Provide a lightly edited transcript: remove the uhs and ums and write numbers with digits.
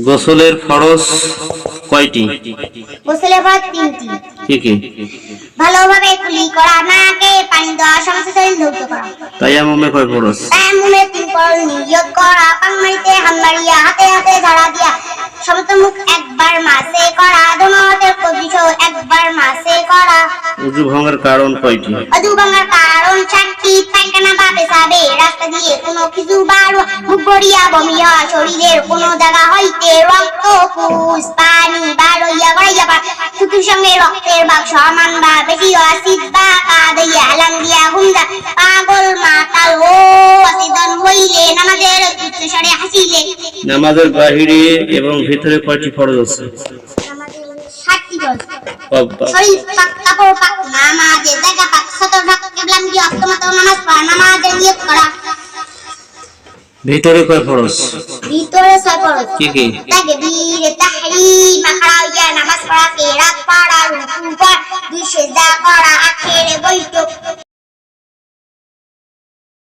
গোসলের ফরজ কয়টি? গোসলের ফরজ তিনটি। কি কি? ভালোভাবে কুলি করা, নাকে পানি দেওয়া, সমস্ত শরীর ধৌত করা। তায়াম্মুমে কয় ফরজ? তায়াম্মুমে 3 ফরজ, নিয়ত করা, পাক মারিতে হাত মারিয়া, হাতে হাতে ঝাড়া দিয়া, সমস্ত মুখ একবার মাসে করা, দোনো হাতের কবজিসহ একবার মাসে করা। ওযু ভাঙার কারণ কয়টি? ওযু ভাঙার কারণ 7টি। পায়খানা বা পেশাবে রাস্তা দিয়ে কোনো কিছু বার হওয়া, মুখ ভরিয়া বমি হওয়া, শরীরের কোনো জায়গা হইতে রক্ত পুষ পানি বার হইয়া গড়াইয়া পড়া, থুতুর সঙ্গে রক্তের ভাগ সমান বা বেশি হওয়া, শীত বা কাঁদিয়া হেলান দিয়া ঘুমদা, পাগল মাতাল ও অচেতন হইলে, নামাজের উচ্চস্বরে হাসিলে। নামাজের বাহিরে এবং ভিতরে কয়টি ফরজ আছে? 7টি ফরজ। শরীর পাক, কাপড় পাক, নামাজের জায়গা পাক, সতর ঢাক, কিবলা মুখী অস্তমত নামাজ পড়া, নামাজের নিয়ত করা। ভিতরে কয় ফরজ? ভিতরে 6 ফরজ। কি কি? তাকবীর, তাহরীম, খাড়া হইয়া নামাজ পড়া, কিরাত পড়া, রুকু করা, 2 সিজদা করা,